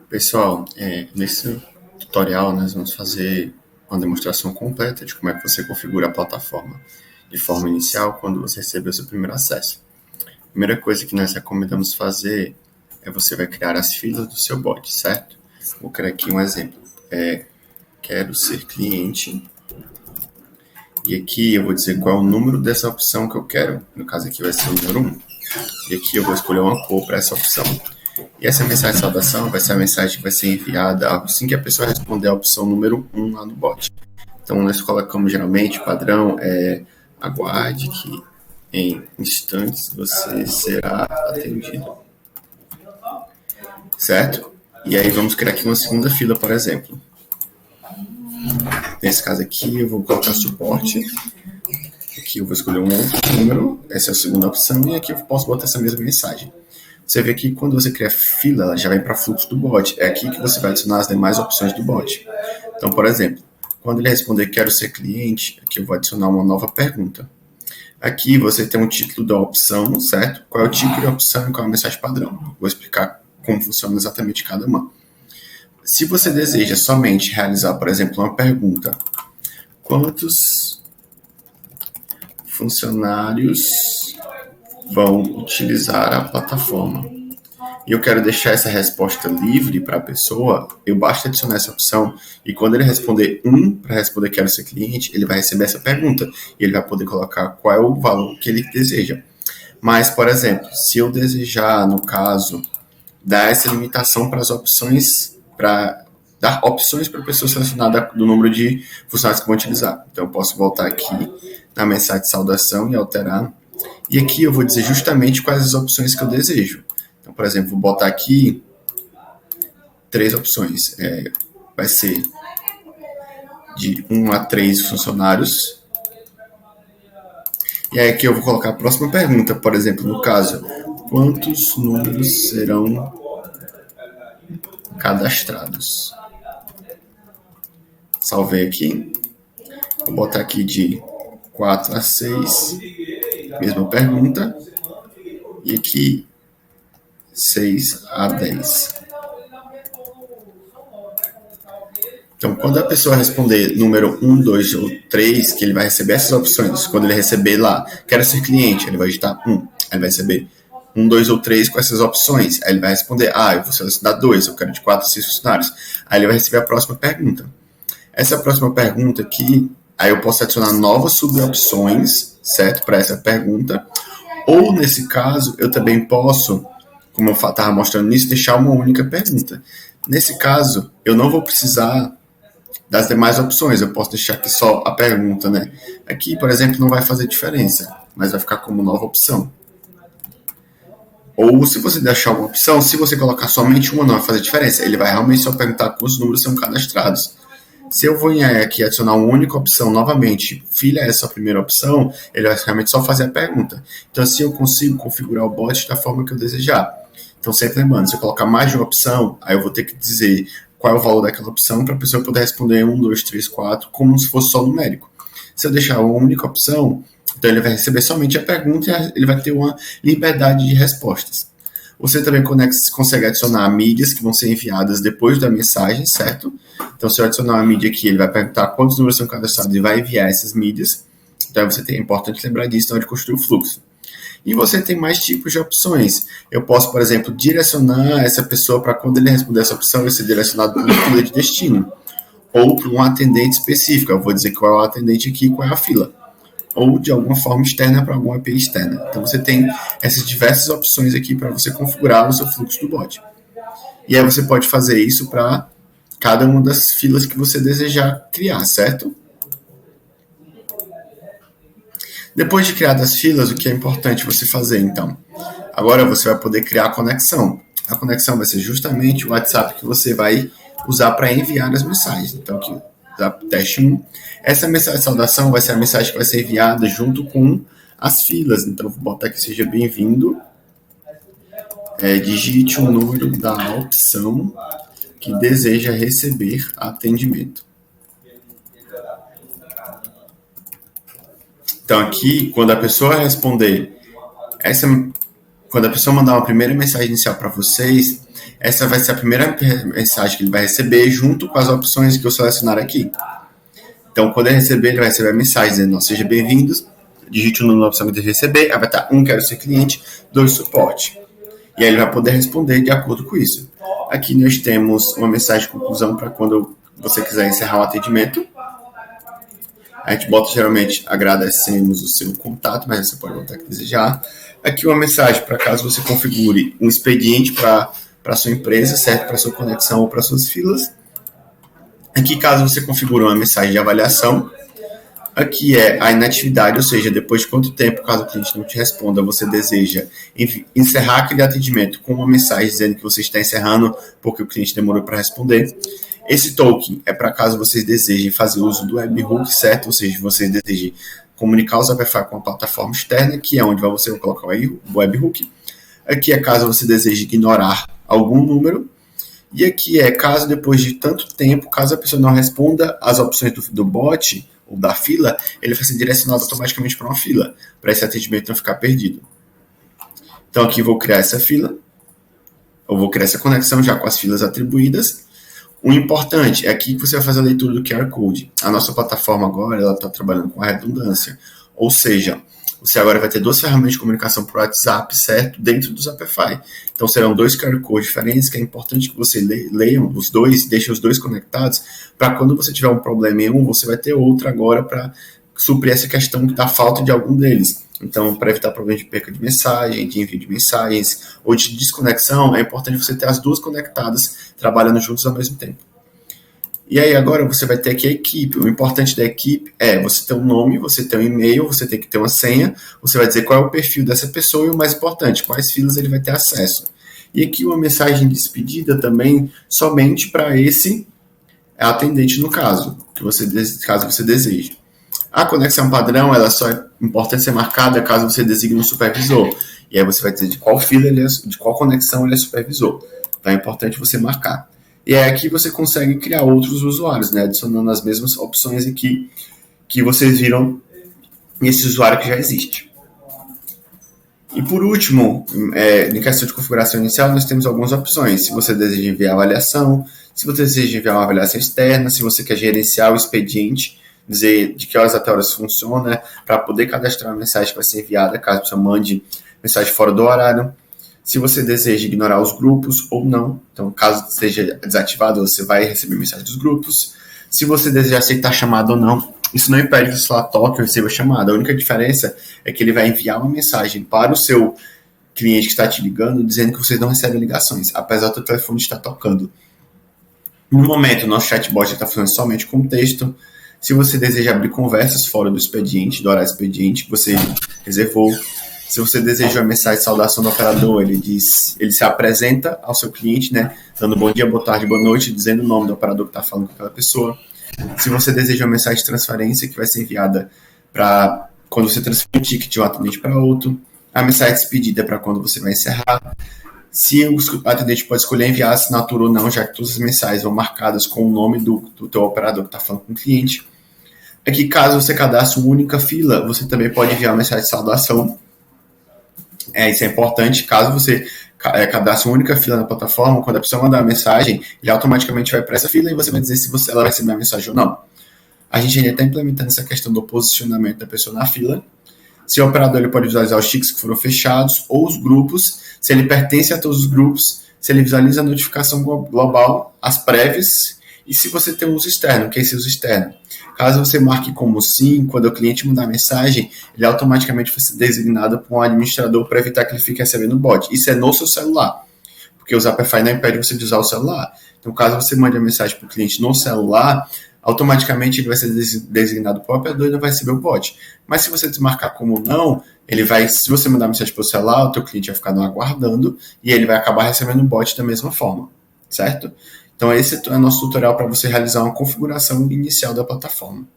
Pessoal, nesse tutorial nós vamos fazer uma demonstração completa de como é que você configura a plataforma de forma inicial quando você receber o seu primeiro acesso. A primeira coisa que nós recomendamos fazer é você vai criar as filas do seu bot, certo? Vou criar aqui um exemplo. Quero ser cliente e aqui eu vou dizer qual é o número dessa opção que eu quero. No caso aqui vai ser o número 1. E aqui eu vou escolher uma cor para essa opção. E essa mensagem de saudação vai ser a mensagem que vai ser enviada assim que a pessoa responder a opção número 1 lá no bot. Então, nós colocamos geralmente, o padrão aguarde que em instantes você será atendido. Certo? E aí vamos criar aqui uma segunda fila, por exemplo. Nesse caso aqui, eu vou colocar suporte. Aqui eu vou escolher um outro número, essa é a segunda opção, e aqui eu posso botar essa mesma mensagem. Você vê que quando você cria fila, ela já vem para fluxo do bot. É aqui que você vai adicionar as demais opções do bot. Então, por exemplo, quando ele responder quero ser cliente, aqui eu vou adicionar uma nova pergunta. Aqui você tem um título da opção, certo? Qual é o tipo de opção e qual é a mensagem padrão. Vou explicar como funciona exatamente cada uma. Se você deseja somente realizar, por exemplo, uma pergunta, quantos funcionários vão utilizar a plataforma? E eu quero deixar essa resposta livre para a pessoa, eu basta adicionar essa opção e quando ele responder para responder quero ser cliente, ele vai receber essa pergunta e ele vai poder colocar qual é o valor que ele deseja. Mas, por exemplo, se eu desejar, no caso, dar essa limitação para as opções, para dar opções para a pessoa selecionada do número de funcionários que vão utilizar. Então, eu posso voltar aqui na mensagem de saudação e alterar. E aqui eu vou dizer justamente quais as opções que eu desejo. Então, por exemplo, vou botar aqui 3 opções. Vai ser de 1 a 3 funcionários. E aí aqui eu vou colocar a próxima pergunta, por exemplo, no caso, quantos números serão cadastrados? Salvei aqui. Vou botar aqui de 4 a 6, mesma pergunta. E aqui 6 a 10. Então, quando a pessoa responder número 1, 2 ou 3, que ele vai receber essas opções. Quando ele receber lá, quero ser cliente, ele vai digitar 1. Aí ele vai receber 1, 2 ou 3 com essas opções. Aí ele vai responder, eu vou selecionar 2, eu quero de 4 a 6 funcionários. Aí ele vai receber a próxima pergunta. Essa próxima pergunta aqui, aí eu posso adicionar novas subopções, certo? Para essa pergunta. Ou, nesse caso, eu também posso, como eu estava mostrando nisso, deixar uma única pergunta. Nesse caso, eu não vou precisar das demais opções, eu posso deixar aqui só a pergunta, né? Aqui, por exemplo, não vai fazer diferença, mas vai ficar como nova opção. Ou se você deixar uma opção, se você colocar somente uma, não vai fazer diferença. Ele vai realmente só perguntar quantos números são cadastrados. Se eu vou aqui adicionar uma única opção novamente, filha essa primeira opção, ele vai realmente só fazer a pergunta. Então, assim eu consigo configurar o bot da forma que eu desejar. Então, sempre lembrando, se eu colocar mais de uma opção, aí eu vou ter que dizer qual é o valor daquela opção para a pessoa poder responder 1, 2, 3, 4, como se fosse só numérico. Se eu deixar uma única opção, então ele vai receber somente a pergunta e ele vai ter uma liberdade de respostas. Você também consegue adicionar mídias que vão ser enviadas depois da mensagem, certo? Então, se eu adicionar uma mídia aqui, ele vai perguntar quantos números são cadastrados e vai enviar essas mídias. Então, é importante lembrar disso na hora de construir o fluxo. E você tem mais tipos de opções. Eu posso, por exemplo, direcionar essa pessoa para quando ele responder essa opção, ele ser direcionado para uma fila de destino. Ou para um atendente específico. Eu vou dizer qual é o atendente aqui e qual é a fila. Ou de alguma forma externa para alguma API externa. Então você tem essas diversas opções aqui para você configurar o seu fluxo do bot. E aí você pode fazer isso para cada uma das filas que você desejar criar, certo? Depois de criadas as filas, o que é importante você fazer, então? Agora você vai poder criar a conexão. A conexão vai ser justamente o WhatsApp que você vai usar para enviar as mensagens. Então, aqui, teste 1. Essa mensagem de saudação vai ser a mensagem que vai ser enviada junto com as filas. Então, vou botar aqui, seja bem-vindo. Digite o número da opção que deseja receber atendimento. Então, aqui, quando a pessoa responder quando a pessoa mandar uma primeira mensagem inicial para vocês, essa vai ser a primeira mensagem que ele vai receber junto com as opções que eu selecionar aqui. Então, quando ele receber, ele vai receber a mensagem dizendo, seja bem-vindos, digite o número da opção que ele receber, aí vai estar 1, quero ser cliente, 2, suporte. E aí ele vai poder responder de acordo com isso. Aqui nós temos uma mensagem de conclusão para quando você quiser encerrar o atendimento. A gente bota geralmente, agradecemos o seu contato, mas você pode botar o que desejar. Aqui uma mensagem para caso você configure um expediente para a sua empresa, certo? Para sua conexão ou para suas filas. Aqui caso você configure uma mensagem de avaliação. Aqui é a inatividade, ou seja, depois de quanto tempo, caso o cliente não te responda, você deseja encerrar aquele atendimento com uma mensagem dizendo que você está encerrando porque o cliente demorou para responder. Esse token é para caso vocês desejem fazer uso do webhook, certo? Ou seja, vocês desejem comunicar o Shopify com a plataforma externa, que é onde você vai colocar o webhook. Aqui é caso você deseje ignorar algum número. E aqui é caso depois de tanto tempo, caso a pessoa não responda as opções do bot, ou da fila, ele vai ser direcionado automaticamente para uma fila, para esse atendimento não ficar perdido. Então aqui vou criar essa fila, eu vou criar essa conexão já com as filas atribuídas. O importante é aqui que você vai fazer a leitura do QR Code. A nossa plataforma agora ela está trabalhando com a redundância, ou seja, você agora vai ter 2 ferramentas de comunicação por WhatsApp, certo? Dentro do Shopify. Então serão 2 QR Codes diferentes, que é importante que você leiam os dois, deixem os dois conectados, para quando você tiver um problema em um, você vai ter outro agora para suprir essa questão da falta de algum deles. Então, para evitar problemas de perca de mensagem, de envio de mensagens ou de desconexão, é importante você ter as duas conectadas, trabalhando juntos ao mesmo tempo. E aí agora você vai ter aqui a equipe. O importante da equipe é você ter um nome, você ter um e-mail, você tem que ter uma senha, você vai dizer qual é o perfil dessa pessoa e o mais importante, quais filas ele vai ter acesso. E aqui uma mensagem de despedida também somente para esse atendente no caso, caso você deseje. A conexão padrão, ela só é importante ser marcada caso você designe um supervisor. E aí você vai dizer de qual fila de qual conexão ele é supervisor. Então é importante você marcar. E aí aqui você consegue criar outros usuários, né? Adicionando as mesmas opções aqui que vocês viram nesse usuário que já existe. E por último, em questão de configuração inicial, nós temos algumas opções. Se você deseja enviar avaliação, se você deseja enviar uma avaliação externa, se você quer gerenciar o expediente, dizer de que horas até horas funciona, para poder cadastrar uma mensagem que vai ser enviada, caso você mande mensagem fora do horário. Se você deseja ignorar os grupos ou não, então caso seja desativado, você vai receber mensagem dos grupos. Se você deseja aceitar chamada ou não, isso não impede que o celular toque ou receba chamada. A única diferença é que ele vai enviar uma mensagem para o seu cliente que está te ligando, dizendo que você não recebe ligações, apesar do telefone estar tocando. No momento, o nosso chatbot está funcionando somente com texto. Se você deseja abrir conversas fora do expediente, do horário expediente que você reservou, se você deseja uma mensagem de saudação do operador, ele se apresenta ao seu cliente, né, dando bom dia, boa tarde, boa noite, dizendo o nome do operador que está falando com aquela pessoa. Se você deseja uma mensagem de transferência que vai ser enviada para quando você transferir um ticket de um atendente para outro. A mensagem de despedida é para quando você vai encerrar. Se o atendente pode escolher enviar assinatura ou não, já que todas as mensagens vão marcadas com o nome do teu operador que está falando com o cliente. Aqui, caso você cadastre uma única fila, você também pode enviar uma mensagem de saudação. Isso é importante, caso você cadastre uma única fila na plataforma, quando a pessoa mandar uma mensagem, ele automaticamente vai para essa fila e você vai dizer se ela vai receber a mensagem ou não. A gente ainda está implementando essa questão do posicionamento da pessoa na fila. Se o operador ele pode visualizar os tickets que foram fechados ou os grupos, se ele pertence a todos os grupos, se ele visualiza a notificação global, as prévias, e se você tem um uso externo, que é esse uso externo. Caso você marque como sim, quando o cliente mandar mensagem, ele automaticamente vai ser designado por um administrador para evitar que ele fique recebendo o bot. Isso é no seu celular, porque o Shopify não impede você de usar o celular. Então, caso você mande a mensagem para o cliente no celular, automaticamente ele vai ser designado para o operador e não vai receber o bot. Mas se você desmarcar como não, se você mandar mensagem para o celular, o teu cliente vai ficar no aguardando e ele vai acabar recebendo o bot da mesma forma, certo? Então esse é o nosso tutorial para você realizar uma configuração inicial da plataforma.